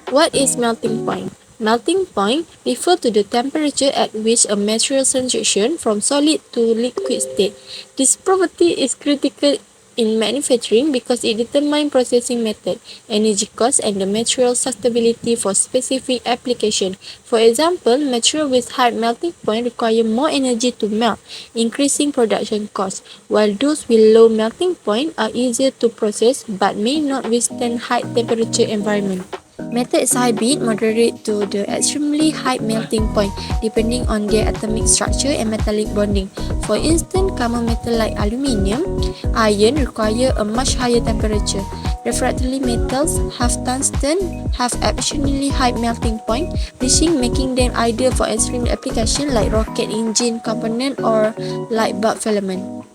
What is melting point? Melting point refers to the temperature at which a material transitions from solid to liquid state. This property is critical in manufacturing because it determines processing method, energy cost, and the material suitability for specific application. For example, material with high melting point require more energy to melt, increasing production cost, while those with low melting point are easier to process but may not withstand high temperature environment. Metal is high-bit, moderate to the extremely high melting point, depending on their atomic structure and metallic bonding. For instance, common metal like aluminium, iron require a much higher temperature. Refractory metals have tungsten have exceptionally high melting point, making them ideal for extreme applications like rocket engine component or light bulb filament.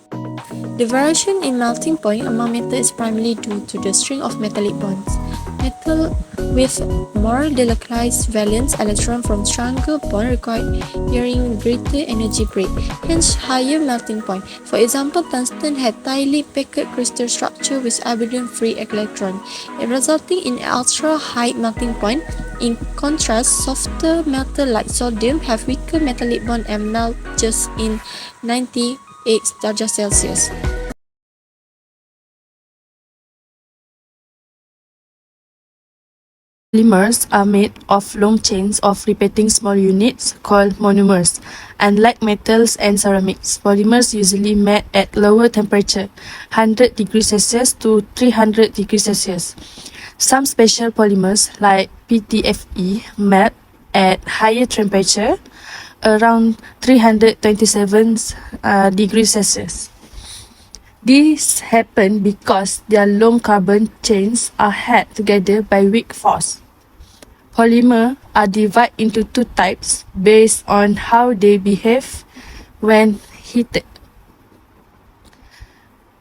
The variation in melting point among metals is primarily due to the strength of metallic bonds. Metal with more delocalized valence electron from stronger bond requiring greater energy break, hence higher melting point. For example, tungsten had tightly packed crystal structure with abundant free electron, resulting in ultra high melting point. In contrast, softer metal like sodium have weaker metallic bond and melt just in 98 °C. Polymers are made of long chains of repeating small units called monomers. Unlike metals and ceramics, polymers usually melt at lower temperature, 100 degrees Celsius to 300 degrees Celsius. Some special polymers like PTFE melt at higher temperature, around 327 degrees Celsius. This happens because their long carbon chains are held together by weak force. Polymers are divided into two types based on how they behave when heated.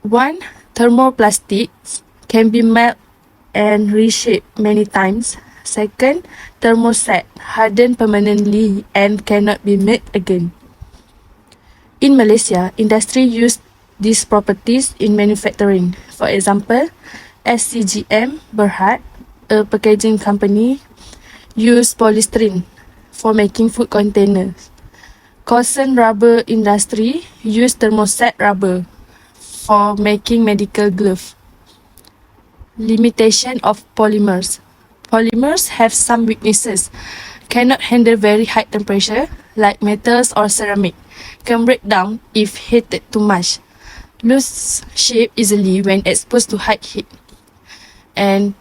One, thermoplastics can be melted and reshaped many times. Second, thermoset harden permanently and cannot be made again. In Malaysia, industry use these properties in manufacturing. For example, SCGM Berhad, a packaging company, use polystyrene for making food containers. Cotton rubber industry use thermoset rubber for making medical gloves. Limitation of polymers. Polymers have some weaknesses. Cannot handle very high temperature, like metals or ceramic. Can break down if heated too much. Lose shape easily when exposed to high heat. And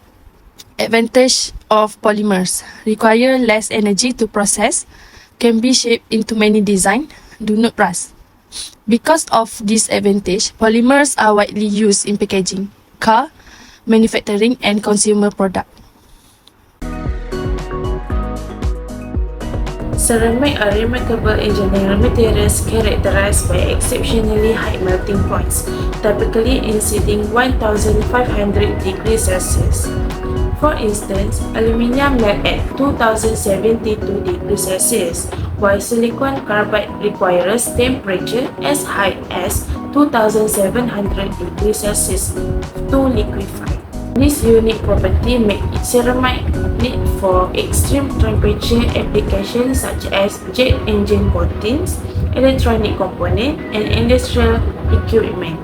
advantage of polymers: require less energy to process, can be shaped into many designs, do not rust. Because of this advantage, polymers are widely used in packaging, car, manufacturing, and consumer products. Ceramic are remarkable engineering materials characterized by exceptionally high melting points, typically exceeding 1500 degrees Celsius. For instance, aluminium melts at 2072 degrees Celsius, while silicon carbide requires temperature as high as 2700 degrees Celsius to liquefy. This unique property makes ceramic neat for extreme temperature applications such as jet engine coatings, electronic components, and industrial equipment.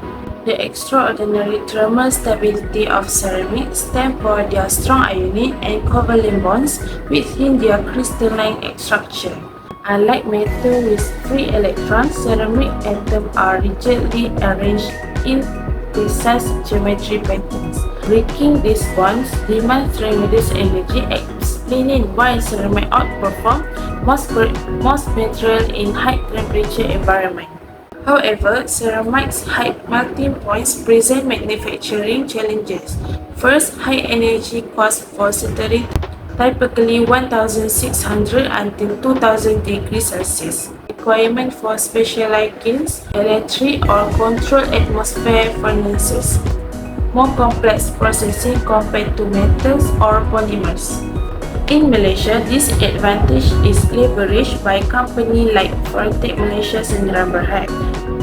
The extraordinary thermal stability of ceramics stems from their strong ionic and covalent bonds within their crystalline structure. Unlike metal with free electrons, ceramic atoms are rigidly arranged in precise geometry patterns. Breaking these bonds demands tremendous energy, explaining why ceramic outperform most materials in high temperature environment. However, ceramics' high melting points present manufacturing challenges. First, high energy cost for sintering, typically 1600 until 2000 degrees Celsius. Requirement for specialized kilns, electric or controlled atmosphere furnaces. More complex processing compared to metals or polymers. In Malaysia, this advantage is leveraged by companies like Fortec Malaysia Sdn Bhd,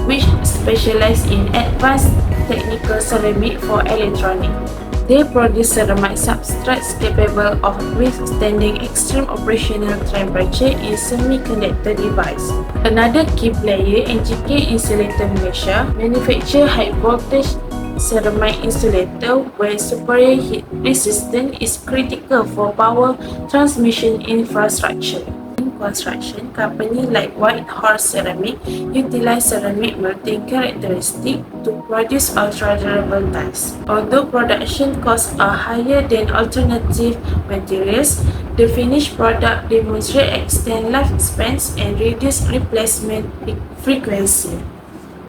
which specialize in advanced technical ceramic for electronics. They produce ceramic substrates capable of withstanding extreme operational temperature in semiconductor device. Another key player, NGK Insulator Malaysia, manufacture high voltage ceramic insulator where superior heat resistance is critical for power transmission infrastructure. In construction, companies like White Horse Ceramic utilize ceramic melting characteristic to produce ultra-durable tiles. Although production costs are higher than alternative materials, the finished product demonstrates extended lifespans and reduced replacement frequency.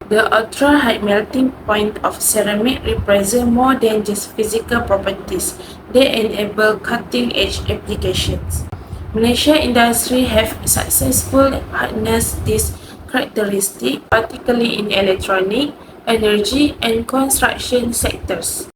The ultra-high melting point of ceramic represents more than just physical properties. They enable cutting-edge applications. Malaysia industry have successfully harnessed this characteristic, particularly in electronic, energy, and construction sectors.